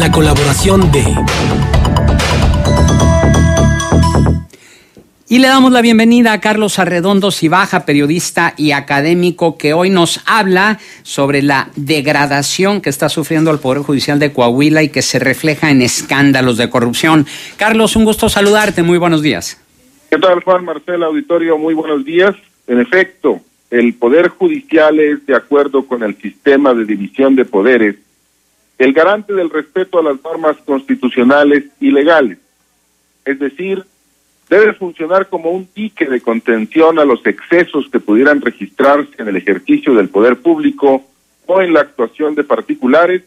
la colaboración de... Y le damos la bienvenida a Carlos Arredondo Cibaja, periodista y académico, que hoy nos habla sobre la degradación que está sufriendo el Poder Judicial de Coahuila y que se refleja en escándalos de corrupción. Carlos, un gusto saludarte. Muy buenos días. ¿Qué tal, Juan Marcela, auditorio? Muy buenos días. En efecto, el Poder Judicial es, de acuerdo con el sistema de división de poderes, el garante del respeto a las normas constitucionales y legales. Es decir, debe funcionar como un dique de contención a los excesos que pudieran registrarse en el ejercicio del poder público o en la actuación de particulares,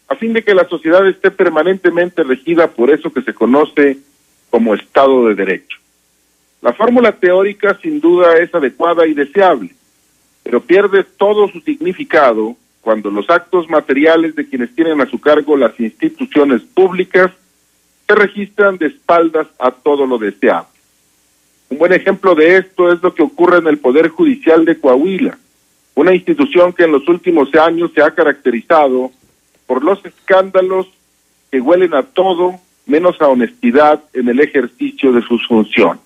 a fin de que la sociedad esté permanentemente regida por eso que se conoce como Estado de Derecho. La fórmula teórica sin duda es adecuada y deseable, pero pierde todo su significado cuando los actos materiales de quienes tienen a su cargo las instituciones públicas se registran de espaldas a todo lo deseable. Un buen ejemplo de esto es lo que ocurre en el Poder Judicial de Coahuila, una institución que en los últimos años se ha caracterizado por los escándalos que huelen a todo menos a honestidad en el ejercicio de sus funciones.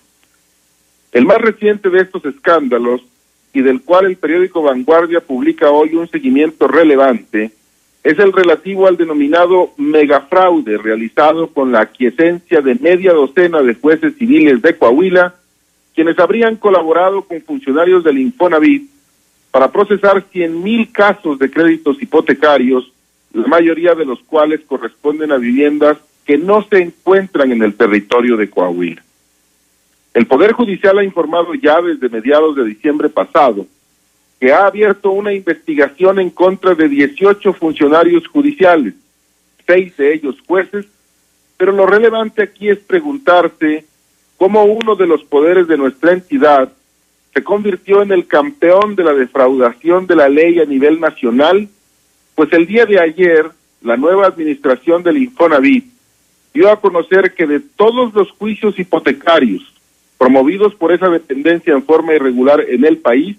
El más reciente de estos escándalos, y del cual el periódico Vanguardia publica hoy un seguimiento relevante, es el relativo al denominado megafraude realizado con la aquiescencia de media docena de jueces civiles de Coahuila, quienes habrían colaborado con funcionarios del Infonavit para procesar 100,000 casos de créditos hipotecarios, la mayoría de los cuales corresponden a viviendas que no se encuentran en el territorio de Coahuila. El Poder Judicial ha informado ya desde mediados de diciembre pasado que ha abierto una investigación en contra de 18 funcionarios judiciales, 6 de ellos jueces, pero lo relevante aquí es preguntarse cómo uno de los poderes de nuestra entidad se convirtió en el campeón de la defraudación de la ley a nivel nacional, pues el día de ayer la nueva administración del Infonavit dio a conocer que de todos los juicios hipotecarios promovidos por esa dependencia en forma irregular en el país,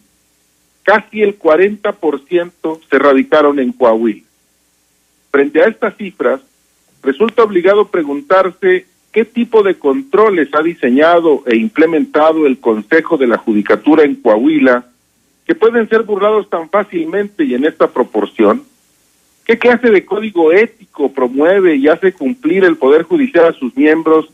casi el 40% se radicaron en Coahuila. Frente a estas cifras, resulta obligado preguntarse qué tipo de controles ha diseñado e implementado el Consejo de la Judicatura en Coahuila, que pueden ser burlados tan fácilmente y en esta proporción. ¿Qué clase de código ético promueve y hace cumplir el Poder Judicial a sus miembros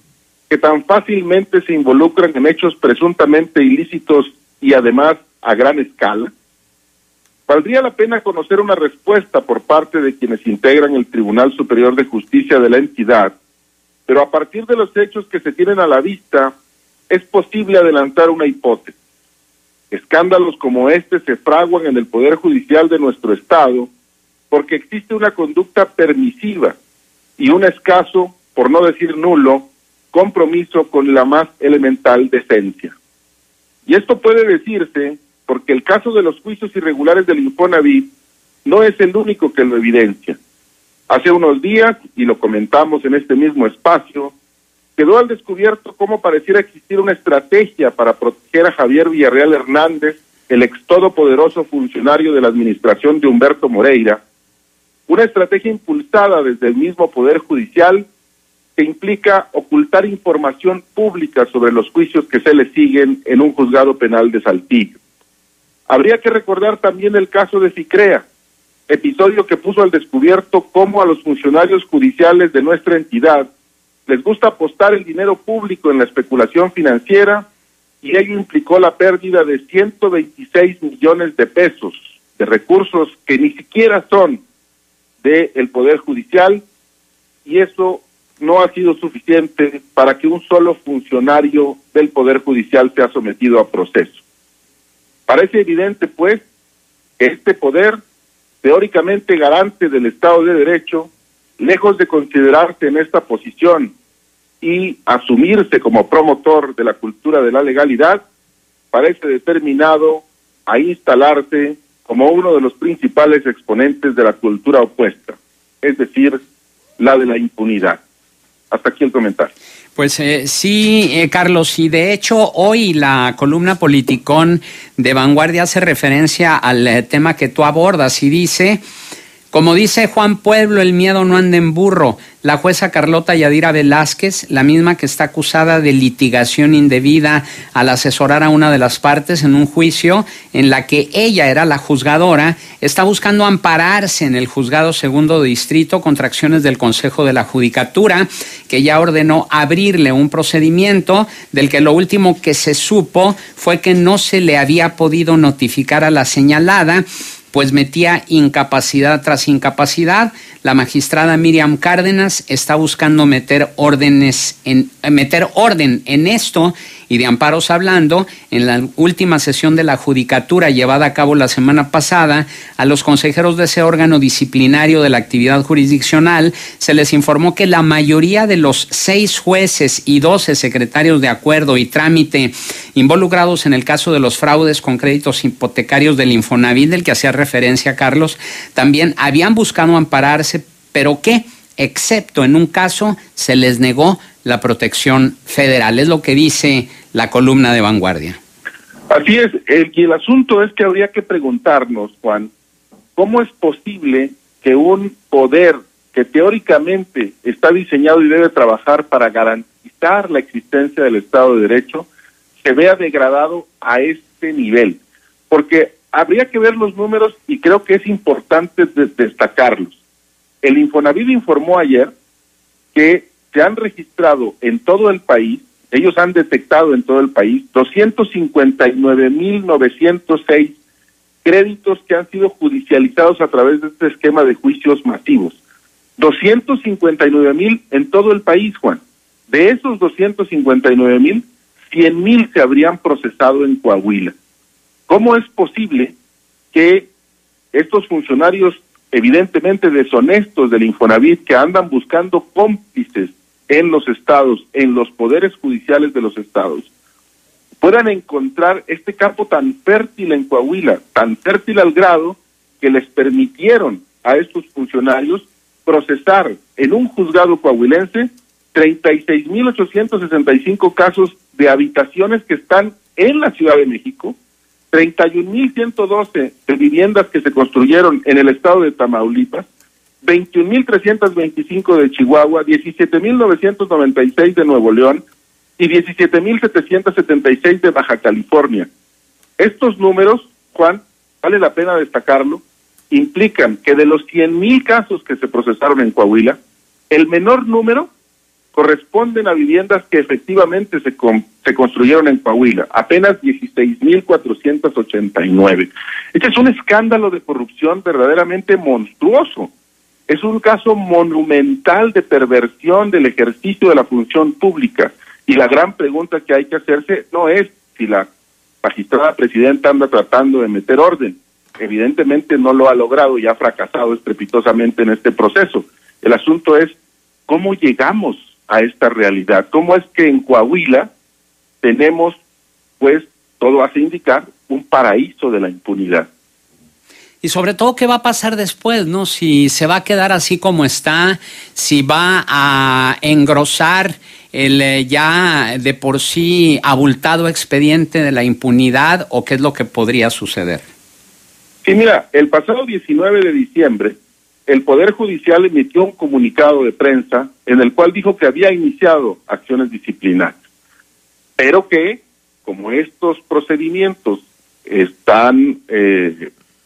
que tan fácilmente se involucran en hechos presuntamente ilícitos y además a gran escala? Valdría la pena conocer una respuesta por parte de quienes integran el Tribunal Superior de Justicia de la entidad, pero a partir de los hechos que se tienen a la vista, es posible adelantar una hipótesis. Escándalos como este se fraguan en el Poder Judicial de nuestro Estado porque existe una conducta permisiva y un escaso, por no decir nulo, compromiso con la más elemental decencia. Y esto puede decirse porque el caso de los juicios irregulares del Infonavit no es el único que lo evidencia. Hace unos días, y lo comentamos en este mismo espacio, quedó al descubierto cómo pareciera existir una estrategia para proteger a Javier Villarreal Hernández, el ex todopoderoso funcionario de la administración de Humberto Moreira, una estrategia impulsada desde el mismo Poder Judicial que implica ocultar información pública sobre los juicios que se le siguen en un juzgado penal de Saltillo. Habría que recordar también el caso de Ficrea, episodio que puso al descubierto cómo a los funcionarios judiciales de nuestra entidad les gusta apostar el dinero público en la especulación financiera y ello implicó la pérdida de 126 millones de pesos de recursos que ni siquiera son del Poder Judicial, y eso no ha sido suficiente para que un solo funcionario del Poder Judicial sea sometido a proceso. Parece evidente, pues, que este poder, teóricamente garante del Estado de Derecho, lejos de considerarse en esta posición y asumirse como promotor de la cultura de la legalidad, parece determinado a instalarse como uno de los principales exponentes de la cultura opuesta, es decir, la de la impunidad. Hasta aquí el comentario. Pues sí, Carlos, y de hecho hoy la columna Politicón de Vanguardia hace referencia al tema que tú abordas y dice: como dice Juan Pueblo, el miedo no anda en burro. la jueza Carlota Yadira Velázquez, la misma que está acusada de litigación indebida al asesorar a una de las partes en un juicio en la que ella era la juzgadora, está buscando ampararse en el Juzgado Segundo de Distrito contra acciones del Consejo de la Judicatura, que ya ordenó abrirle un procedimiento del que lo último que se supo fue que no se le había podido notificar a la señalada, pues metía incapacidad tras incapacidad. La magistrada Miriam Cárdenas está buscando meter orden en esto, y de amparos hablando, en la última sesión de la Judicatura llevada a cabo la semana pasada, a los consejeros de ese órgano disciplinario de la actividad jurisdiccional se les informó que la mayoría de los 6 jueces y 12 secretarios de acuerdo y trámite involucrados en el caso de los fraudes con créditos hipotecarios del Infonavit, del que hacía referencia Carlos, también habían buscado ampararse, pero que, excepto en un caso, se les negó la protección federal. Es lo que dice la columna de Vanguardia. Así es, y el asunto es que habría que preguntarnos, Juan, ¿cómo es posible que un poder que teóricamente está diseñado y debe trabajar para garantizar la existencia del Estado de Derecho se vea degradado a este nivel? Porque habría que ver los números y creo que es importante destacarlos. El Infonavit informó ayer que se han registrado en todo el país, ellos han detectado en todo el país 259,906 créditos que han sido judicializados a través de este esquema de juicios masivos. 259,000 en todo el país, Juan. De esos 259,000, 100,000 se habrían procesado en Coahuila. ¿Cómo es posible que estos funcionarios evidentemente deshonestos del Infonavit, que andan buscando cómplices en los estados, en los poderes judiciales de los estados, puedan encontrar este campo tan fértil en Coahuila, tan fértil al grado que les permitieron a estos funcionarios procesar en un juzgado coahuilense 36,865 casos de habitaciones que están en la Ciudad de México, 31,112 de viviendas que se construyeron en el estado de Tamaulipas, 21,325 de Chihuahua, 17,996 de Nuevo León y 17,776 de Baja California. Estos números, Juan, vale la pena destacarlo, implican que de los 100,000 casos que se procesaron en Coahuila, el menor número corresponden a viviendas que efectivamente se construyeron en Coahuila, apenas 16,489. Este es un escándalo de corrupción verdaderamente monstruoso. Es un caso monumental de perversión del ejercicio de la función pública. Y la gran pregunta que hay que hacerse no es si la magistrada presidenta anda tratando de meter orden. Evidentemente no lo ha logrado y ha fracasado estrepitosamente en este proceso. El asunto es cómo llegamos a esta realidad. ¿Cómo es que en Coahuila tenemos, pues, todo hace indicar, un paraíso de la impunidad? Y sobre todo, ¿qué va a pasar después, no? Si se va a quedar así como está, si va a engrosar el ya de por sí abultado expediente de la impunidad, o qué es lo que podría suceder. Sí, mira, el pasado 19 de diciembre, el Poder Judicial emitió un comunicado de prensa en el cual dijo que había iniciado acciones disciplinarias, pero que, como estos procedimientos están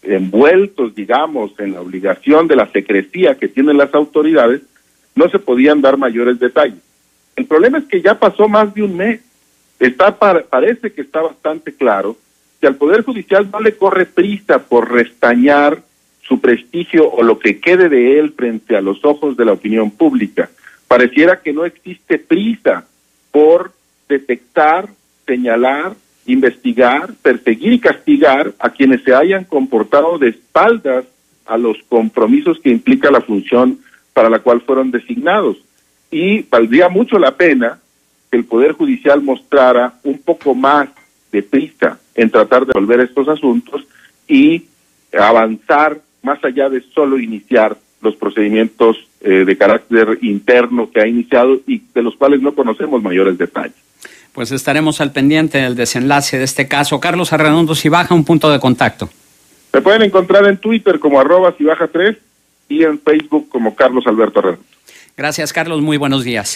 envueltos, digamos, en la obligación de la secrecía que tienen las autoridades, no se podían dar mayores detalles. El problema es que ya pasó más de un mes. Parece que está bastante claro que al Poder Judicial no le corre prisa por restañar su prestigio o lo que quede de él frente a los ojos de la opinión pública. Pareciera que no existe prisa por detectar, señalar, investigar, perseguir y castigar a quienes se hayan comportado de espaldas a los compromisos que implica la función para la cual fueron designados. Y valdría mucho la pena que el Poder Judicial mostrara un poco más de prisa en tratar de resolver estos asuntos y avanzar más allá de solo iniciar los procedimientos de carácter interno que ha iniciado y de los cuales no conocemos mayores detalles. Pues estaremos al pendiente del desenlace de este caso. Carlos Arredondo Cibaja, un punto de contacto. Me pueden encontrar en Twitter como @Cibaja3 y en Facebook como Carlos Alberto Arredondo. Gracias, Carlos. Muy buenos días.